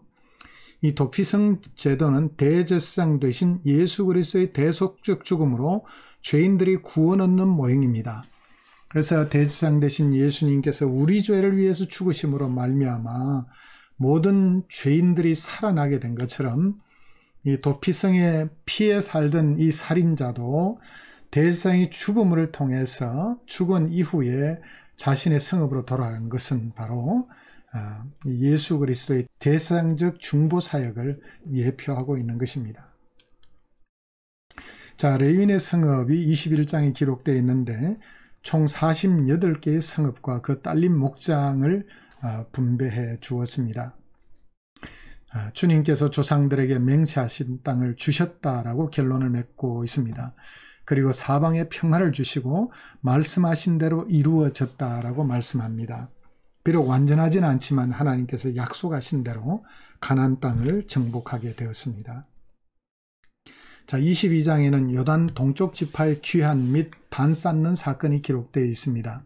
이 도피성 제도는 대제사장 되신 예수 그리스도의 대속적 죽음으로 죄인들이 구원 얻는 모형입니다. 그래서 대제사장 되신 예수님께서 우리 죄를 위해서 죽으심으로 말미암아 모든 죄인들이 살아나게 된 것처럼 이 도피성에 피해 살던 이 살인자도 대제사장이 죽음을 통해서 죽은 이후에 자신의 성읍으로 돌아간 것은 바로 예수 그리스도의 대제사장적 중보 사역을 예표하고 있는 것입니다. 자, 레위인의 성읍이 21장에 기록되어 있는데 총 48개의 성읍과 그 딸린 목장을 분배해 주었습니다. 주님께서 조상들에게 맹세하신 땅을 주셨다라고 결론을 맺고 있습니다. 그리고 사방에 평화를 주시고 말씀하신 대로 이루어졌다라고 말씀합니다. 비록 완전하지는 않지만 하나님께서 약속하신 대로 가나안 땅을 정복하게 되었습니다. 자, 22장에는 요단 동쪽 지파의 귀환 및 단 쌓는 사건이 기록되어 있습니다.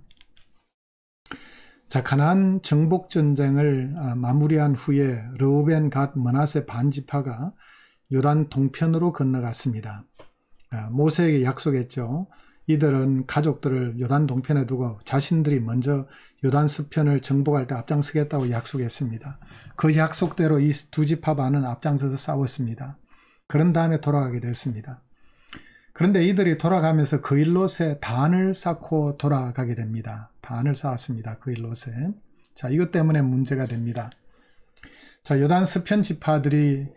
자, 가나안 정복 전쟁을 마무리한 후에 르우벤, 갓, 므낫세 반 지파가 요단 동편으로 건너갔습니다. 모세에게 약속했죠. 이들은 가족들을 요단 동편에 두고 자신들이 먼저 요단 서편을 정복할 때 앞장서겠다고 약속했습니다. 그 약속대로 이 두 지파 반은 앞장서서 싸웠습니다. 그런 다음에 돌아가게 됐습니다. 그런데 이들이 돌아가면서 그 일롯에 단을 쌓고 돌아가게 됩니다. 단을 쌓았습니다. 그 일롯에. 자, 이것 때문에 문제가 됩니다. 자, 요단 서편 지파들이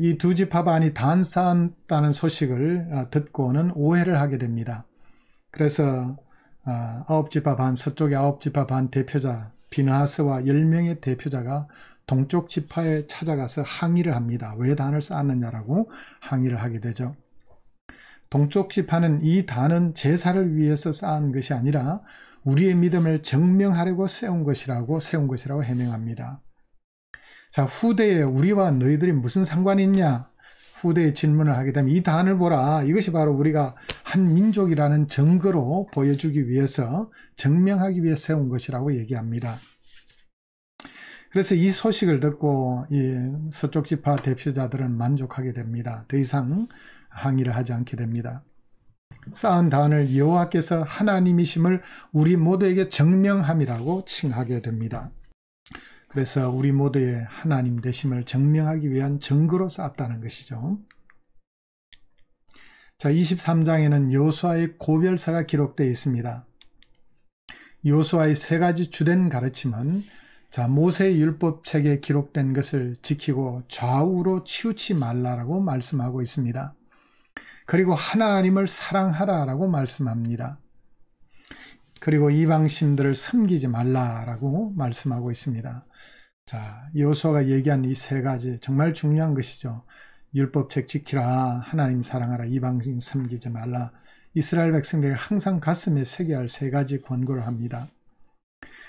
이 두 지파 반이 단 쌓았다는 소식을 듣고는 오해를 하게 됩니다. 그래서 9지파 반, 서쪽의 9지파 반 대표자 비느하스와 10명의 대표자가 동쪽 지파에 찾아가서 항의를 합니다. 왜 단을 쌓았느냐라고 항의를 하게 되죠. 동쪽 지파는 이 단은 제사를 위해서 쌓은 것이 아니라 우리의 믿음을 증명하려고 세운 것이라고 해명합니다. 자, 후대에 우리와 너희들이 무슨 상관이 있냐? 후대에 질문을 하게 되면 이 단을 보라. 이것이 바로 우리가 한 민족이라는 증거로 보여주기 위해서 증명하기 위해 세운 것이라고 얘기합니다. 그래서 이 소식을 듣고 이 서쪽 지파 대표자들은 만족하게 됩니다. 더 이상 항의를 하지 않게 됩니다. 쌓은 단을 여호와께서 하나님이심을 우리 모두에게 증명함이라고 칭하게 됩니다. 그래서 우리 모두의 하나님 되심을 증명하기 위한 증거로 쌓았다는 것이죠. 자, 23장에는 여호수아의 고별사가 기록되어 있습니다. 여호수아의 세 가지 주된 가르침은 자, 모세의 율법책에 기록된 것을 지키고 좌우로 치우치 말라라고 말씀하고 있습니다. 그리고 하나님을 사랑하라라고 말씀합니다. 그리고 이방신들을 섬기지 말라라고 말씀하고 있습니다. 자, 여호수아가 얘기한 이 세 가지 정말 중요한 것이죠. 율법책 지키라, 하나님 사랑하라, 이방신 섬기지 말라. 이스라엘 백성들이 항상 가슴에 새겨야 할 세 가지 권고를 합니다.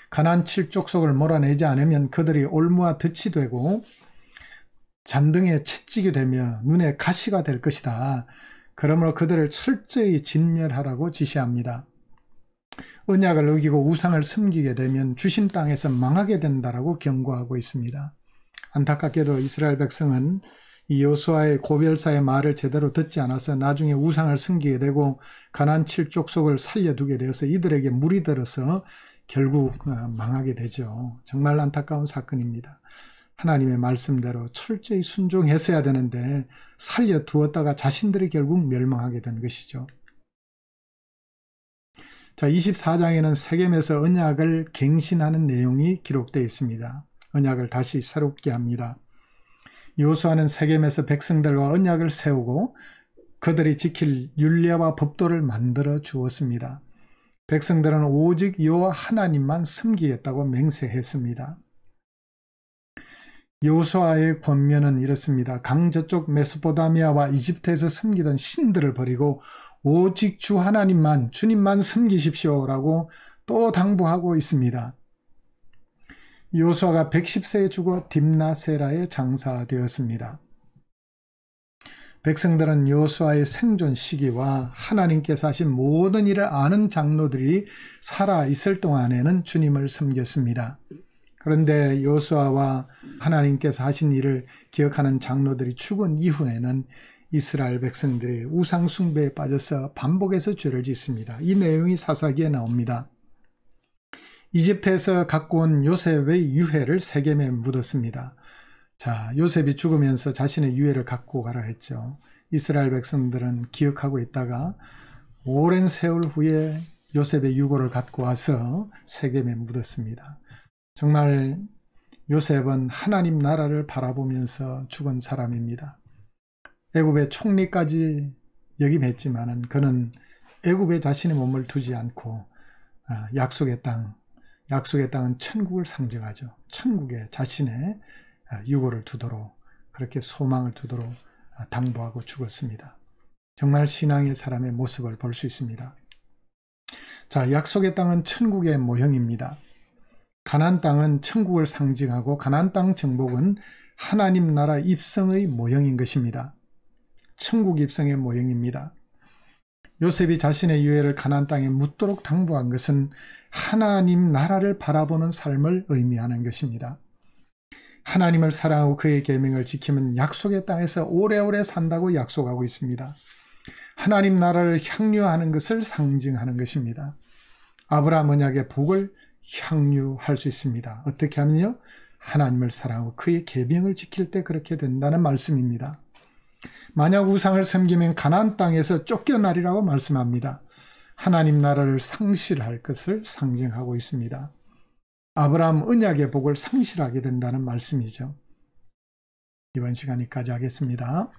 가나안 7족속을 몰아내지 않으면 그들이 올무와 덫이 되고 잔등에 채찍이 되며 눈에 가시가 될 것이다. 그러므로 그들을 철저히 진멸하라고 지시합니다. 언약을 어기고 우상을 섬기게 되면 주신 땅에서 망하게 된다라고 경고하고 있습니다. 안타깝게도 이스라엘 백성은 이 여호수아의 고별사의 말을 제대로 듣지 않아서 나중에 우상을 섬기게 되고 가나안 7족속을 살려두게 되어서 이들에게 물이 들어서 결국 망하게 되죠. 정말 안타까운 사건입니다. 하나님의 말씀대로 철저히 순종했어야 되는데 살려두었다가 자신들이 결국 멸망하게 된 것이죠. 자, 24장에는 세겜에서 언약을 갱신하는 내용이 기록되어 있습니다. 언약을 다시 새롭게 합니다. 여호수아는 세겜에서 백성들과 언약을 세우고 그들이 지킬 율례와 법도를 만들어 주었습니다. 백성들은 오직 여호와 하나님만 섬기겠다고 맹세했습니다. 여호수아의 권면은 이렇습니다. 강 저쪽 메소포타미아와 이집트에서 섬기던 신들을 버리고 오직 주 하나님만, 주님만 섬기십시오라고 또 당부하고 있습니다. 여호수아가 110세에 죽어 딥나세라에 장사되었습니다. 백성들은 여호수아의 생존 시기와 하나님께서 하신 모든 일을 아는 장로들이 살아 있을 동안에는 주님을 섬겼습니다. 그런데 여호수아와 하나님께서 하신 일을 기억하는 장로들이 죽은 이후에는 이스라엘 백성들이 우상 숭배에 빠져서 반복해서 죄를 짓습니다. 이 내용이 사사기에 나옵니다. 이집트에서 갖고 온 요셉의 유해를 세겜에 묻었습니다. 자, 요셉이 죽으면서 자신의 유해를 갖고 가라 했죠. 이스라엘 백성들은 기억하고 있다가 오랜 세월 후에 요셉의 유고를 갖고 와서 세겜에 묻었습니다. 정말 요셉은 하나님 나라를 바라보면서 죽은 사람입니다. 애굽의 총리까지 역임했지만은 그는 애굽에 자신의 몸을 두지 않고 약속의 땅은 천국을 상징하죠. 천국에 자신의 유고를 두도록, 그렇게 소망을 두도록 당부하고 죽었습니다. 정말 신앙의 사람의 모습을 볼 수 있습니다. 자, 약속의 땅은 천국의 모형입니다. 가나안 땅은 천국을 상징하고 가나안 땅 정복은 하나님 나라 입성의 모형인 것입니다. 천국 입성의 모형입니다. 요셉이 자신의 유해를 가나안 땅에 묻도록 당부한 것은 하나님 나라를 바라보는 삶을 의미하는 것입니다. 하나님을 사랑하고 그의 계명을 지키면 약속의 땅에서 오래오래 산다고 약속하고 있습니다. 하나님 나라를 향유하는 것을 상징하는 것입니다. 아브라함 언약의 복을 향유할 수 있습니다. 어떻게 하면요? 하나님을 사랑하고 그의 계명을 지킬 때 그렇게 된다는 말씀입니다. 만약 우상을 섬기면 가나안 땅에서 쫓겨나리라고 말씀합니다. 하나님 나라를 상실할 것을 상징하고 있습니다. 아브라함 언약의 복을 상실하게 된다는 말씀이죠. 이번 시간 여기까지 하겠습니다.